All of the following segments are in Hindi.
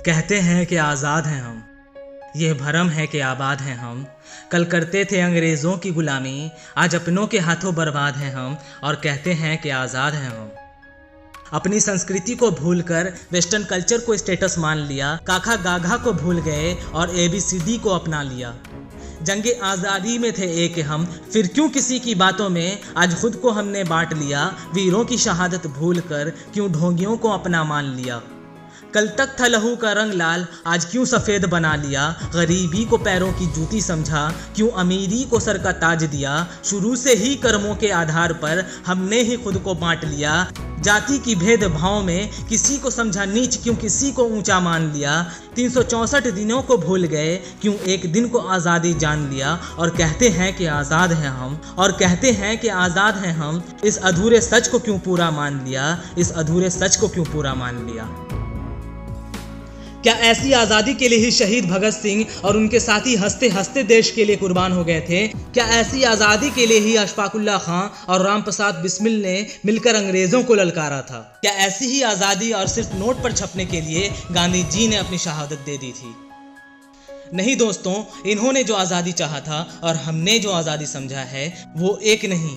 कहते हैं कि आज़ाद हैं हम, यह भरम है कि आबाद हैं हम। कल करते थे अंग्रेज़ों की गुलामी, आज अपनों के हाथों बर्बाद हैं हम, और कहते हैं कि आज़ाद हैं हम। अपनी संस्कृति को भूलकर वेस्टर्न कल्चर को स्टेटस मान लिया, काका गाघा को भूल गए और ABCD को अपना लिया। जंगे आज़ादी में थे एक हम, फिर क्यों किसी की बातों में आज खुद को हमने बांट लिया। वीरों की शहादत भूलकर क्यों ढोंगियों को अपना मान लिया। कल तक था लहू का रंग लाल, आज क्यों सफ़ेद बना लिया। गरीबी को पैरों की जूती समझा, क्यों अमीरी को सर का ताज दिया। शुरू से ही कर्मों के आधार पर हमने ही खुद को बांट लिया। जाति की भेदभाव में किसी को समझा नीच, क्यों किसी को ऊंचा मान लिया। 364 दिनों को भूल गए, क्यों एक दिन को आज़ादी जान लिया। और कहते हैं कि आज़ाद हैं हम, और कहते हैं कि आज़ाद हैं हम। इस अधूरे सच को क्यों पूरा मान लिया, इस अधूरे सच को क्यों पूरा मान लिया। क्या ऐसी आज़ादी के लिए ही शहीद भगत सिंह और उनके साथी हंसते हंसते देश के लिए कुर्बान हो गए थे। क्या ऐसी आज़ादी के लिए ही अशफाकुल्ला खां और राम प्रसाद बिस्मिल ने मिलकर अंग्रेज़ों को ललकारा था। क्या ऐसी ही आज़ादी और सिर्फ नोट पर छपने के लिए गांधी जी ने अपनी शहादत दे दी थी। नहीं दोस्तों, इन्होंने जो आज़ादी चाहा था और हमने जो आज़ादी समझा है वो एक नहीं,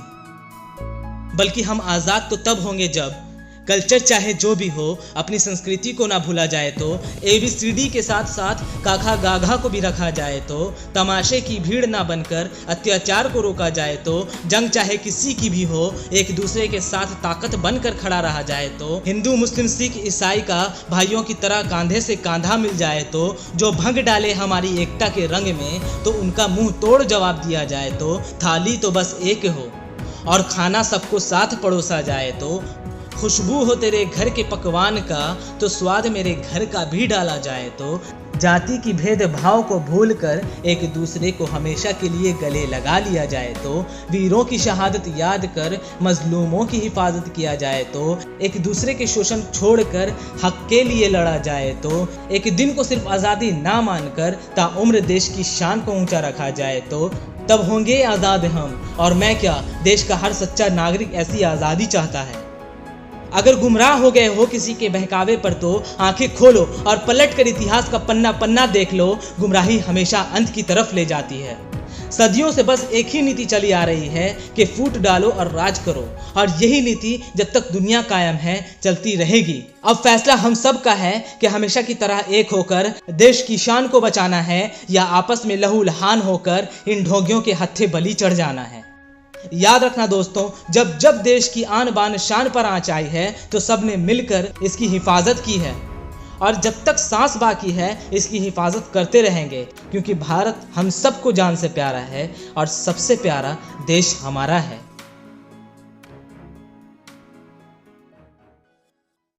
बल्कि हम आज़ाद तो तब होंगे जब कल्चर चाहे जो भी हो, अपनी संस्कृति को ना भूला जाए तो, ABCD के साथ साथ काका गाघा को भी रखा जाए तो, तमाशे की भीड़ ना बनकर अत्याचार को रोका जाए तो, जंग चाहे किसी की भी हो एक दूसरे के साथ ताकत बनकर खड़ा रहा जाए तो, हिंदू मुस्लिम सिख ईसाई का भाइयों की तरह कांधे से कांधा मिल जाए तो, जो भंग डाले हमारी एकता के रंग में तो उनका मुंह तोड़ जवाब दिया जाए तो, थाली तो बस एक हो और खाना सबको साथ परोसा जाए तो, खुशबू हो तेरे घर के पकवान का तो स्वाद मेरे घर का भी डाला जाए तो, जाति की भेदभाव को भूलकर एक दूसरे को हमेशा के लिए गले लगा लिया जाए तो, वीरों की शहादत याद कर मजलूमों की हिफाजत किया जाए तो, एक दूसरे के शोषण छोड़कर हक के लिए लड़ा जाए तो, एक दिन को सिर्फ आज़ादी ना मानकर ताउम्र देश की शान को ऊंचा रखा जाए तो, तब होंगे आज़ाद हम। और मैं क्या, देश का हर सच्चा नागरिक ऐसी आज़ादी चाहता है। अगर गुमराह हो गए हो किसी के बहकावे पर तो आंखें खोलो और पलट कर इतिहास का पन्ना पन्ना देख लो। गुमराही हमेशा अंत की तरफ ले जाती है। सदियों से बस एक ही नीति चली आ रही है कि फूट डालो और राज करो, और यही नीति जब तक दुनिया कायम है चलती रहेगी। अब फैसला हम सब का है कि हमेशा की तरह एक होकर देश की शान को बचाना है या आपस में लहूलुहान होकर इन ढोंगियों के हत्थे बलि चढ़ जाना है। याद रखना दोस्तों, जब जब देश की आन बान शान पर आंच आई है तो सबने मिलकर इसकी हिफाजत की है, और जब तक सांस बाकी है इसकी हिफाजत करते रहेंगे, क्योंकि भारत हम सबको जान से प्यारा है और सबसे प्यारा देश हमारा है।